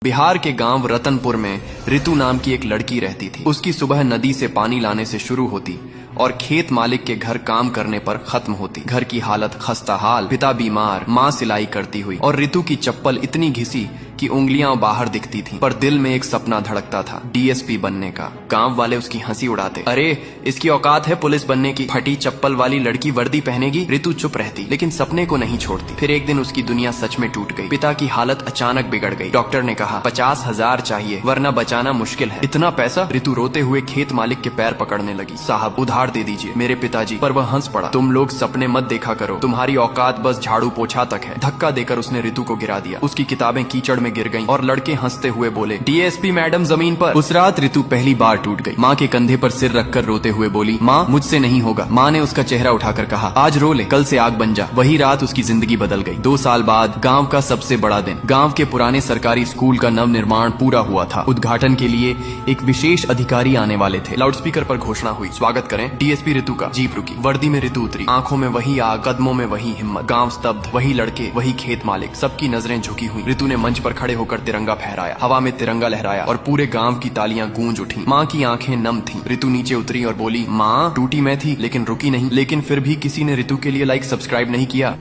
बिहार के गांव रतनपुर में ऋतु नाम की एक लड़की रहती थी। उसकी सुबह नदी से पानी लाने से शुरू होती और खेत मालिक के घर काम करने पर खत्म होती। घर की हालत खस्ताहाल, पिता बीमार, माँ सिलाई करती हुई और ऋतु की चप्पल इतनी घिसी कि उंगलियां बाहर दिखती थीं। पर दिल में एक सपना धड़कता था, डीएसपी बनने का। गांव वाले उसकी हंसी उड़ाते, अरे इसकी औकात है पुलिस बनने की, फटी चप्पल वाली लड़की वर्दी पहनेगी। ऋतु चुप रहती लेकिन सपने को नहीं छोड़ती। फिर एक दिन उसकी दुनिया सच में टूट गई। पिता की हालत अचानक बिगड़ गई। डॉक्टर ने कहा 50,000 चाहिए वरना बचाना मुश्किल है। इतना पैसा? ऋतु रोते हुए खेत मालिक के पैर पकड़ने लगी। साहब उधार दे दीजिए मेरे पिताजी। पर वह हंस पड़ा, तुम लोग सपने मत देखा करो, तुम्हारी औकात बस झाड़ू पोछा तक है। धक्का देकर उसने ऋतु को गिरा दिया। उसकी किताबें कीचड़ में गिर गईं और लड़के हंसते हुए बोले, डीएसपी मैडम जमीन पर। उस रात ऋतु पहली बार टूट गई। माँ के कंधे पर सिर रखकर रोते हुए बोली, माँ मुझसे नहीं होगा। माँ ने उसका चेहरा उठाकर कहा, आज रो ले, कल से आग बन जा। वही रात उसकी जिंदगी बदल गई। 2 साल बाद गांव का सबसे बड़ा दिन। गांव के पुराने सरकारी स्कूल का नव निर्माण पूरा हुआ था। उद्घाटन के लिए एक विशेष अधिकारी आने वाले थे। लाउडस्पीकर पर घोषणा हुई, स्वागत करें डीएसपी ऋतु का। जीप रुकी। वर्दी में ऋतु उतरी। आंखों में वही आग, कदमों में वही हिम्मत। गांव स्तब्ध, वही लड़के, वही खेत मालिक, सबकी नजरें झुकी हुई। ऋतु ने मंच पर खड़े होकर तिरंगा फहराया, हवा में तिरंगा लहराया और पूरे गांव की तालियां गूंज उठी। माँ की आंखें नम थीं। ऋतु नीचे उतरी और बोली, माँ टूटी मैं थी लेकिन रुकी नहीं। लेकिन फिर भी किसी ने ऋतु के लिए लाइक सब्सक्राइब नहीं किया।